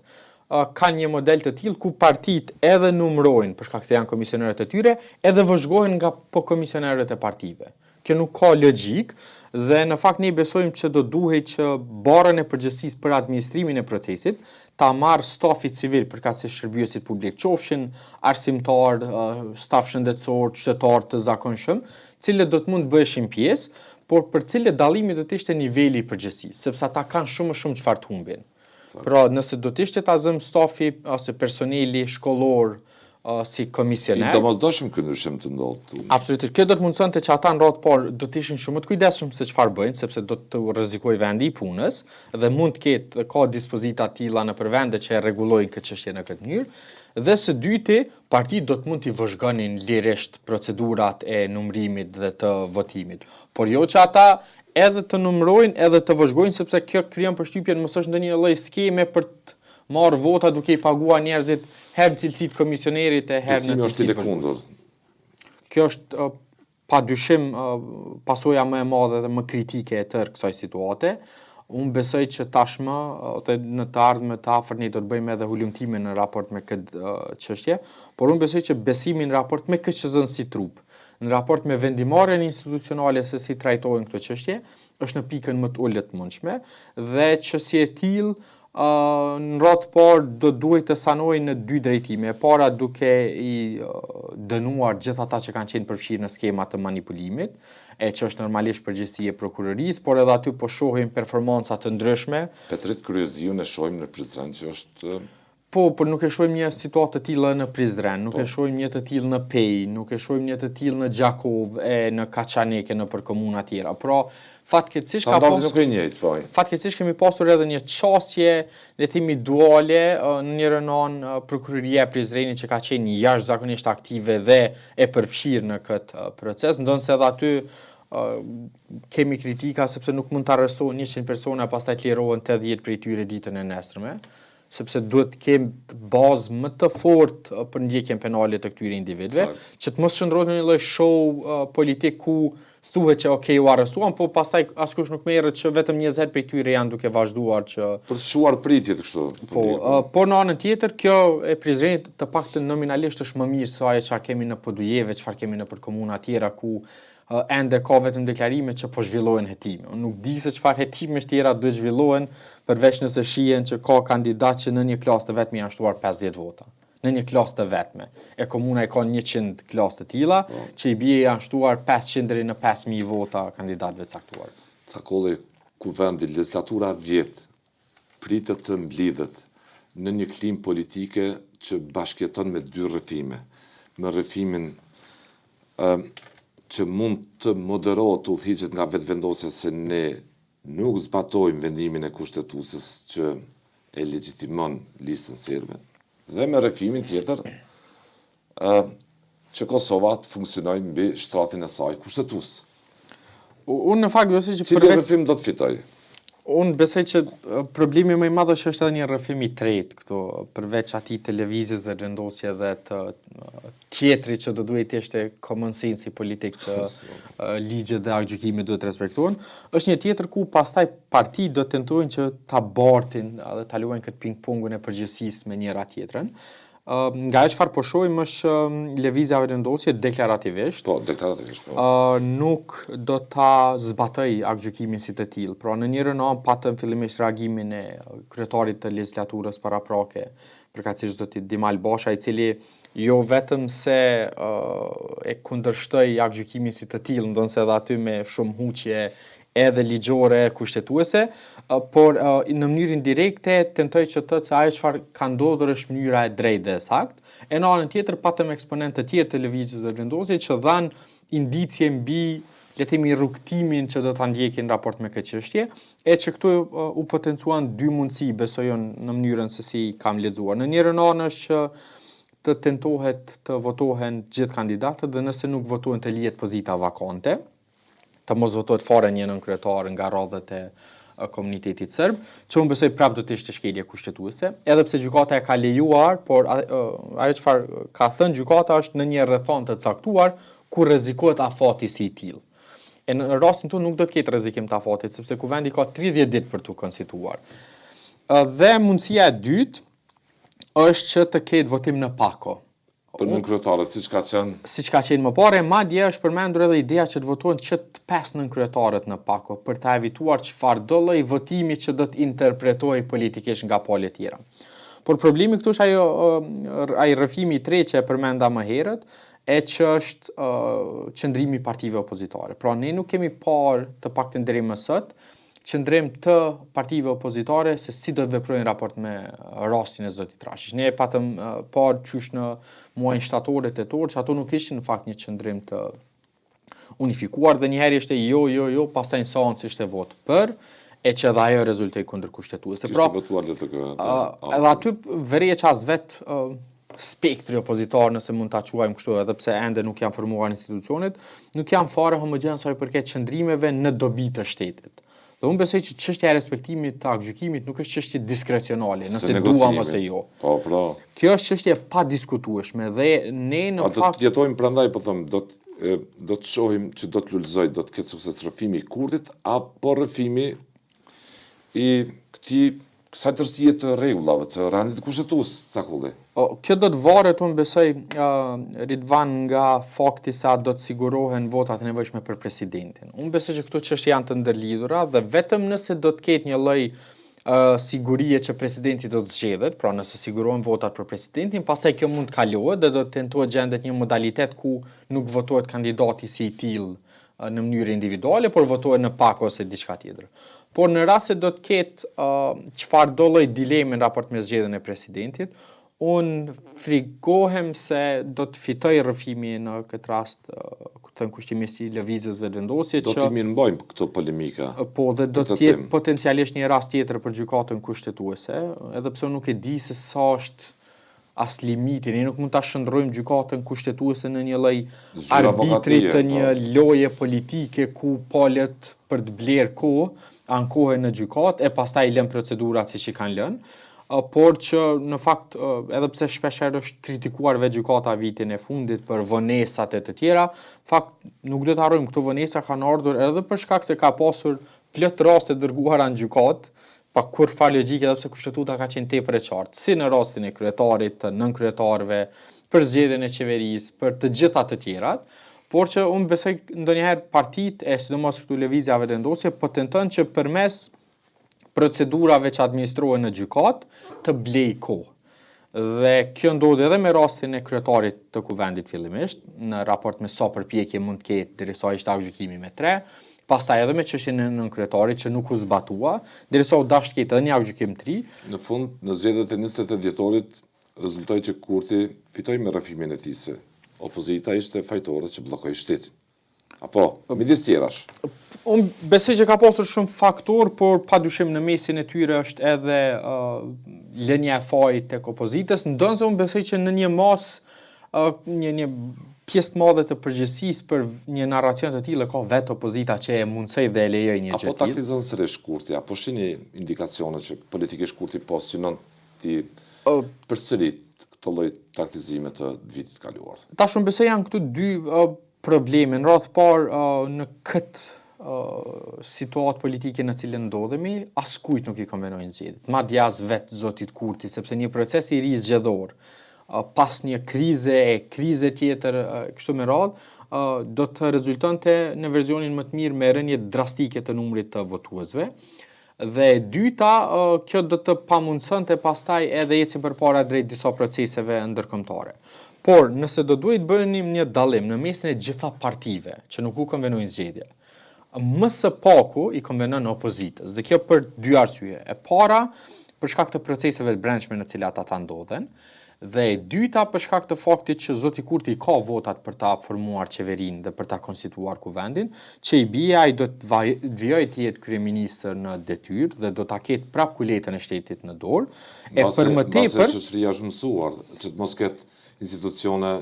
kanë një model të tillë ku partitë edhe numërojnë për shkak se janë komisionerët e tyre, edhe vëzhgohen nga po komisionerët e partive. Kjo nuk ka logjik dhe në fakt ne besojmë që do duhet që barën e përgjegjësisë për administrimin e procesit ta marrë stafi civil përkatëse shërbyesit publik, qofshin arsimtar, staf shëndetësor, qytetar të zakonshëm, cilët do të mund të bëheshin pjesë, por për cilët dallimi do të ishte niveli i përgjegjësisë, sepse ata kanë shumë çfarë të humbin. Pra, nëse do të ishte ta zëm stafi ose personeli shkollor si komisioner. I domosdoshëm ky ndryshim të ndodhë. Absolutisht. Kjo do të mundsonte që ata në radhë parë do të ishin shumë të kujdesshëm se çfarë bëjnë, sepse do të rrezikojë vendi i punës dhe mund të ketë ka dispozita të tilla nëpër vende që e rregullojnë këtë çështje në këtë mënyrë. Dhe së dyti, partitë do të mund t'i vëzhgonin lirisht procedurat e numërimit dhe të votimit. Por jo që ata edhe të numërojnë edhe të vëzhgojnë, sepse kjo krijon përshtypjen mos është ndonjë lloj skeme për të marrë vota duke i paguar njerëzit herë cilësitë komisionerit e herë në cilësitë vëzhguesit. Kjo është padyshim pasojë më e madhe dhe më kritike e tërë kësaj situate. Unë besoj që tashmë ose në të ardhmen të afërt ne do të bëjmë edhe hulumtime në raport me këtë çështje, por unë besoj që besimi në raport me KQZ-n si trup, në raport me vendimarrjen institucionale se si trajtojnë këtë çështje, është në pikën më të ulët mundshme dhe që si e tillë në radhë parë do duhet të sanojë në dy drejtime. E para duke i dënuar gjithë ata që kanë qenë përfshirë në skema të manipulimit, që është normalisht përgjegjësia e prokurorisë, por edhe aty po shohim performanca të ndryshme. Petrit Kryeziun e shohim në Prizren që është Po, por nuk e shohim një situatë të tillë në Prizren, nuk e shohim një të tillë në Pej, nuk e shohim një të tillë në Gjakov e në Kaçanik e në për komuna tjera. Pra, fatkeqësisht ka pasur nuk e njëjtë, po. Fatkeqësisht kemi pasur edhe një çështje, le të themi duale, në njërin anë prokuroria e Prizrenit që ka qenë jashtëzakonisht aktive dhe e përfshirë në këtë proces, ndonse edhe aty kemi kritika sepse nuk mund të arrestohen 100 persona pastaj të lirohen 80 prej tyre ditën e nesërme, sepse duhet të kemë bazë më të fortë për ndjekjen penale të këtyre individëve, që të mos shndrohet në një lloj show politik ku thuhet që okay u arrestuan, po pastaj askush nuk merret që vetëm 20 prej tyre janë duke vazhduar që për të shuar pritjet kështu. Po, por në anën tjetër kjo e Prizrenit të paktën nominalisht është më mirë se ajo çfarë kemi në Podujeve, çfarë kemi në për komuna tjera ku ende ka vetëm deklarime që po zhvillohen hetime. Unë nuk di se çfarë hetimesh tjera do zhvillohen përveç nëse shihen që ka kandidat që në një klasë të vetme janë shtuar 50 vota. Në një klasë të vetme. E komuna e ka 100 klasë të tilla, që i bie janë shtuar 500 deri në 5000 vota kandidatëve caktuar. Cakolli ku vendi legislatura vjet pritet të mblidhet në një klim politike që bashkjeton me dy rrëfime. Me rrëfimin që mund të moderohet udhëhiqet nga vetëvendosja se ne nuk zbatojmë vendimin e kushtetuesës që e legjitimon listën serbe, dhe me rrëfimin tjetër që Kosova të funksionojë mbi shtratin e saj kushtetues. Unë në fakt besoj që Cili rrëfim do të fitoj? Unë besoj që problemi më i madh është edhe një rrëfim i tretë këtu, përveç atij të lëvizjes dhe vendosje dhe të tjetrit që do duhet të ishte common sense politik që ligjet dhe aktgjykimi duhet respektohen, është një tjetër ku pastaj partitë do tentojnë që ta bartin dhe ta luajnë këtë ping-pongun e përgjegjësisë me njëra tjetrën. Nga ajo çfarë po shohim është lëvizja e vendosje deklarativisht. Po, deklarativisht. Nuk do ta zbatoj aktgjykimin si të tillë. Pra në njërin anë patëm fillimisht reagimin e kryetarit të legjislaturës paraprake, përkatësisht zoti Dimal Basha, i cili jo vetëm se e kundërshtoi aktgjykimin si të tillë, ndonse edhe aty me shumë huqje edhe ligjore kushtetuese, por në mënyrë indirekte tentoj që të se ajo çfarë ka ndodhur është mënyra e drejtë dhe e saktë. E në anën tjetër patëm eksponentë të tjerë të lëvizjes dhe vendosjes që dhanë indicie mbi, le të themi, rrugtimin që do ta ndjekin raport me këtë çështje, e që këtu u potencuan dy mundësi, besoj unë, në mënyrën se si kam lexuar. Në njërin anë është që të tentohet të votohen gjithë kandidatët dhe nëse nuk votohen të lihet pozita vakante, të mos votohet fare një nënkryetar nga radhët e komunitetit serb, që unë besoj prapë do të ishte shkelje kushtetuese, edhe pse gjykata e ka lejuar, por ajo çfarë ka thënë gjykata është në një rrethon të caktuar ku rrezikohet afati si i tillë. E në rastin këtu nuk do të ketë rrezikim të afatit, sepse kuvendi ka 30 ditë për t'u konstituar. Dhe mundësia e dytë është që të ketë votim në pako. Për nënkryetare, siç ka qenë më parë, madje është përmendur edhe ideja që të votohen që të 5 nënkryetarët në pako për të evituar çfarë do lloj votimi që do të interpretohej politikisht nga palët tjera. Por problemi këtu është ai rrëfimi i tretë që e përmenda më herët, e që është qëndrimi i partive opozitare. Pra ne nuk kemi parë, të paktën deri më sot, qëndrim të partive opozitare se si do të veprojnë raport me rastin e zotit Trashish. Ne patëm parë qysh në muajin shtator e tetor, që ato nuk ishin në fakt një qëndrim të unifikuar dhe njëherë ishte jo, pastaj në seancë ishte vot për, e që edhe ajo rezultoi kundër kushtetuese. Pra, edhe aty vërejë që as vetë spektri opozitar, nëse mund ta quajmë kështu, edhe pse ende nuk janë formuar institucionet, nuk janë fare homogjen sa i përket qëndrimeve në dobi të shtetit. Dhe unë besoj që çështja e respektimit të aktgjykimit nuk është çështje diskrecionale, nëse duam ose jo. Po. Kjo është çështje pa diskutueshme dhe ne në fakt do të jetojmë prandaj, po them, do të shohim që do të lulëzoj, do të ketë sukses rrëfimi i Kurdit apo rrëfimi i kësaj tërësie të rregullave të rendit kushtetues zakolli. Kjo do të varet, unë besoj, Ridvan, nga fakti sa do të sigurohen votat e nevojshme për presidentin. Unë besoj që këto çështje janë të ndërlidhura dhe vetëm nëse do të ketë një lloj sigurie që presidenti do të zgjedhet, pra nëse sigurohen votat për presidentin, pastaj kjo mund të kalohet dhe do të tentohet gjendet një modalitet ku nuk votohet kandidati si i tillë në mënyrë individuale, por votohet në pak ose diçka tjetër. Por në rast se do të ketë çfarë do lloj dileme në raport me zgjedhjen e presidentit, unë frigohem se do të fitoj rrëfimi në këtë rast, thënë kushtimisti i lëvizjes vetëvendosje, do të mbajmë këto polemika. Po, dhe do të jetë potencialisht një rast tjetër për gjykatën kushtetuese, edhe pse nuk e di se sa është as limiti, ne nuk mund ta shndrojmë gjykatën kushtetuese në një lloj arbitri të një loje politike ku palët për të blerë kohë ankohen në gjykatë e pastaj lën procedurat siç i kanë lënë, por që në fakt edhe pse shpeshherë është kritikuar vetë gjykata vitin e fundit për vonesat e të tjera, fakt nuk do të harrojmë këto vonesa kanë ardhur edhe për shkak se ka pasur plot raste dërguara në gjykatë, pa kurrë logjike, edhe pse kushtetuta ka qenë tepër e qartë, si në rastin e kryetarit, të nënkryetarëve, për zgjedhjen e qeverisë, për të gjitha të tjerat, por që unë besoj ndonjëherë partitë e sidomos këtu lëvizja vetëvendosje po tentojnë që përmes procedurave që administrohen në gjykatë të blej kohë. Dhe kjo ndodhi edhe me rastin e kryetarit të kuvendit fillimisht, në raport me sa përpjekje mund të ketë derisa ishte aktgjykimi me 3, pastaj edhe me çështjen e nënkryetarit që nuk u zbatua, derisa u dash ketë edhe një gjykim të ri. Në fund, në zgjedhjet e 28 dhjetorit, rezultoi që Kurti fitoi me rrëfimin e tij se opozita ishte fajtore që bllokoi shtetin. Apo, midis tjerash. Unë besoj që ka pasur shumë faktor, por padyshim në mesin e tyre është edhe lënia e fajit tek opozitës, ndonse unë besoj që në një mas një pjesë të madhe të përgjegjësisë për një narracion të tillë ka vetë opozita që e mundsoi dhe e lejoi një gjë të tillë. Apo taktizon sërish Kurti, apo shihni indikacione që politikisht Kurti synon ti përsërit këto lloj taktizime të vitit të kaluar. Tash unë besoj janë këtu dy probleme. Në radhë parë në këtë situatë politike në cilën ndodhemi, askujt nuk i konvenojnë zgjedhjet. Madje as vetë zotit Kurti, sepse një proces i ri zgjedhor pas një krize tjetër kështu me radhë, do të rezultonte në versionin më të mirë me rënje drastike të numrit të votuesve. Dhe dyta, kjo do të pamundsonte pastaj edhe ecim përpara drejt disa proceseve ndërkombëtare. Por nëse do duhet bënim një dallim në mesin e gjitha partive që nuk u konvenojnë zgjedhje, më së paku i konvenon opozitës. Dhe kjo për dy arsye. E para, për shkak të proceseve të brendshme në cilat ata ndodhen, dhe e dyta për shkak të faktit që zoti Kurti ka votat për ta formuar qeverinë dhe për ta konstituar kuvendin, që i bie ai do të vijojë të jetë kryeministër në detyrë dhe do ta ketë prap kuletën e shtetit në dorë. E për më tepër, shoqëria është mësuar që të mos ketë institucione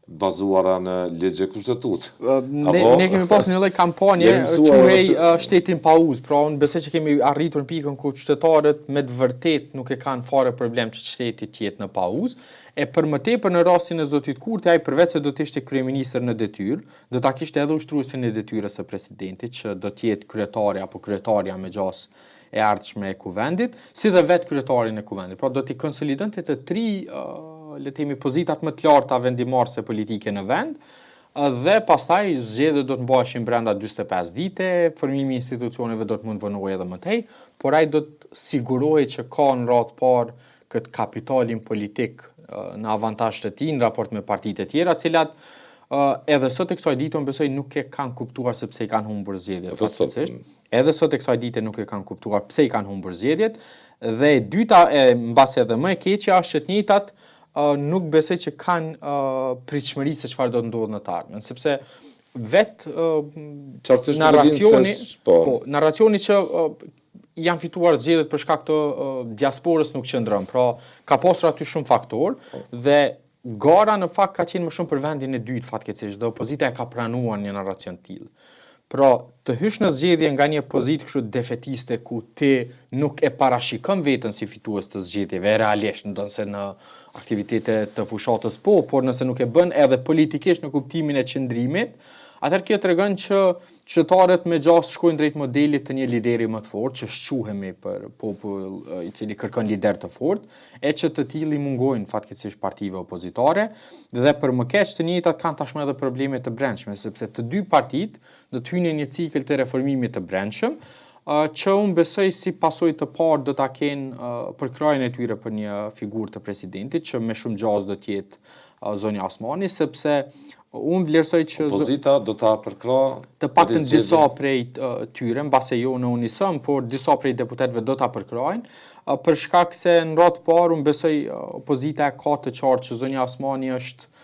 bazuara në ligje kushtetues. Ne kemi pasur një lloj kampanje quhej shtetin pauz, pra unë besoj që kemi arritur në pikën ku qytetarët me të vërtet nuk e kanë fare problem që shteti të jetë në pauz. E për më tepër në rastin e zotit Kurti, ai përveç se do të ishte kryeministër në detyrë, do ta kishte edhe ushtruesin e detyrës së presidentit, që do të jetë kryetari apo kryetaria me gjasë e ardhshme e kuvendit, si dhe vetë kryetarin e kuvendit. Pra do t'i konsolidonte të tri le të themi pozitat më të larta vendimarrëse politike në vend, dhe pastaj zgjedhjet do të mbaheshin brenda 45 dite, formimi i institucioneve do të mund vonohej edhe më tej, por ai do të sigurohej që ka në radhë parë këtë kapitalin politik në avantazh të tij në raport me partitë e tjera, të cilat edhe sot e kësaj dite unë besoj nuk e kanë kuptuar sepse i kanë humbur zgjedhjet. Edhe sot e kësaj dite nuk e kanë kuptuar pse i kanë humbur zgjedhjet. Dhe e dyta, mbasi edhe më e keqja, është që të njëjtat nuk besoj që kanë pritshmëri se çfarë do të ndodhë në të ardhmen, sepse vetë narracioni që janë fituar zgjedhjet për shkak të diasporës nuk qëndron. Pra ka pasur aty shumë faktor dhe gara në fakt ka qenë më shumë për vendin e dytë fatkeqësisht, dhe opozita e ka pranuar një narracion të tillë. Pra, të hysh në zgjedhje nga një pozitë kështu defetiste ku ti nuk e parashikon veten si fitues të zgjedhjeve realisht, ndonse në aktivitete të fushatës por nëse nuk e bën edhe politikisht në kuptimin e qëndrimit, atëherë kjo tregon që qytetarët me gjasë shkojnë drejt modelit të një lideri më të fortë, që shquhemi për popull i cili kërkon lider të fortë, e që të tillë i mungojnë fatkeqësisht partive opozitare, dhe për më keq të njëjtat kanë tashmë edhe probleme të brendshme, sepse të dy partitë do të hyjnë në një cikël të reformimit të brendshëm, që unë besoj si pasojë të parë do ta kenë përkrajën e tyre për një figurë të presidentit, që me shumë gjasë do të jetë Zonja Osmani, sepse unë vlerësoj që opozita do ta përkrajë të paktën disa prej tyre, mbase jo në unison, por disa prej deputetëve do ta përkrajnë, për shkak se në radhë parë unë besoj opozita e ka të qartë që Zonja Osmani është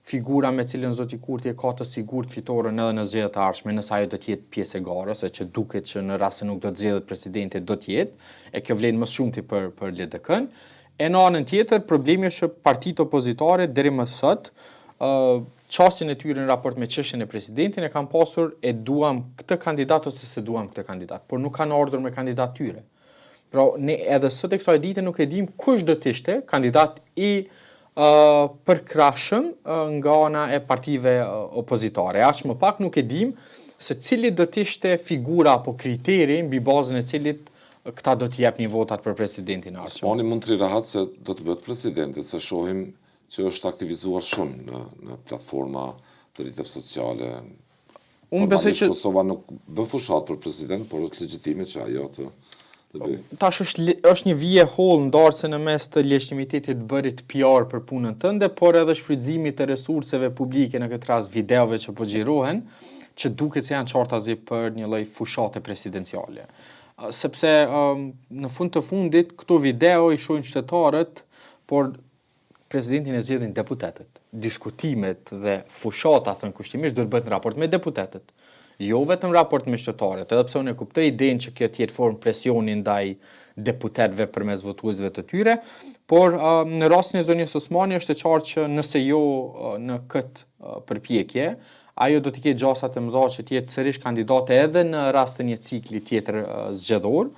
figura me cilën zoti Kurti e ka të sigurt fitoren edhe në zgjedhjet e ardhshme, nëse ajo do të jetë pjesë e garës, që duket që në rast se nuk do të zgjedhet presidenti do të jetë, e kjo vlen më shumti për LDK-n. E në anën tjetër, problemi është që partitë opozitare deri më sot çështjen e tyre në raport me çështjen e presidentit e kanë pasur e duam këtë kandidat ose se duam këtë kandidat, por nuk kanë ardhur me kandidat tyre. Pra ne edhe sot e kësaj dite nuk e dim kush do të ishte kandidat i përkrahshëm nga ana e partive opozitare. Aq më pak nuk e dim se cili do të ishte figura apo kriteri mbi bazën e cilit këta do të jepnin votat për presidentin e ardhshëm. Osmani mund të rahat se do të bëhet presidenti, se shohim që është aktivizuar shumë në platforma të rrjeteve sociale. Unë besoj që Kosova nuk bën fushat për president, por është legjitime që ajo të tash është një vije holl ndarse në mes të legitimitetit bërit PR për punën tënde, por edhe shfrytëzimit të resurseve publike, në këtë rast videove që po xhirohen, që duket se janë qartazi për një lloj fushate presidenciale. Sepse në fund të fundit këto video i shohin qytetarët, por presidentin e zgjedhin deputetët. Diskutimet dhe fushata thënë kushtimisht duhet bëhet në raport me deputetët, jo vetëm raport me qytetarët, edhe pse unë e kuptoj idenë që kjo të jetë formë presioni ndaj deputetëve përmes votuesve të tyre, por në rastin e zonjës Osmani është e qartë që nëse jo në këtë përpjekje, ajo do të ketë gjasa të mëdha që të jetë sërish kandidate edhe në rast të një cikli tjetër zgjedhor,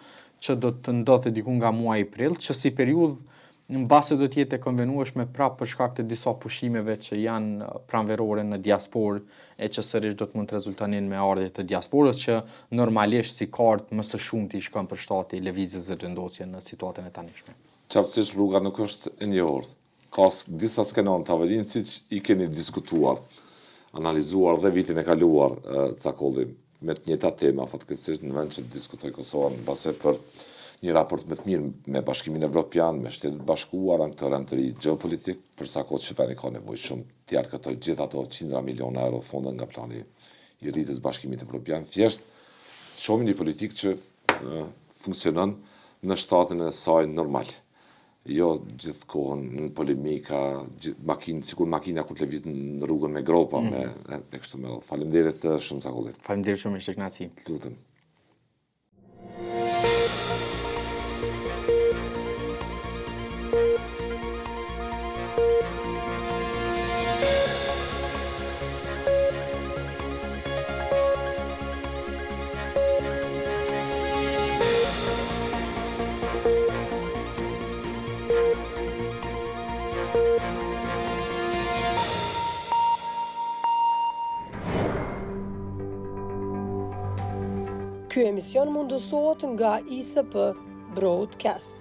që do të ndodhte diku nga muaji prill, që si periudhë mbase do të jetë e konvenueshme prapë për shkak të disa pushimeve që janë pranverore në diasporë e që sërish do të mund të rezultonin me ardhje të diasporës që normalisht si kartë më së shumti i shkon për shtati lëvizjes dhe vendosje në situatën e tanishme. Qartësisht rruga nuk është e njohur. Ka disa skenario të avërin siç i keni diskutuar, analizuar dhe vitin e kaluar Cakolli me të njëjta tema fatkeqësisht në vend që të diskutoj Kosovën mbase për një raport më të mirë me Bashkimin Evropian, me Shtetet Bashkuara, në këtë rend të ri gjeopolitik, për sa kohë që vendi ka nevojë shumë të arkëtoj gjithë ato qindra miliona euro fonde nga plani i rritjes Bashkimit Evropian. Thjesht shohim një politikë që funksionon në shtatin e saj normal. Jo gjithë kohën në polemika, sikur makina kur të lëviz në rrugën me gropa, me kështu me radhë. Faleminderit shumë Cakolli. Faleminderit shumë, ishte kënaqësi. Lutem. Ky emision mundësohet nga ISP Broadcast.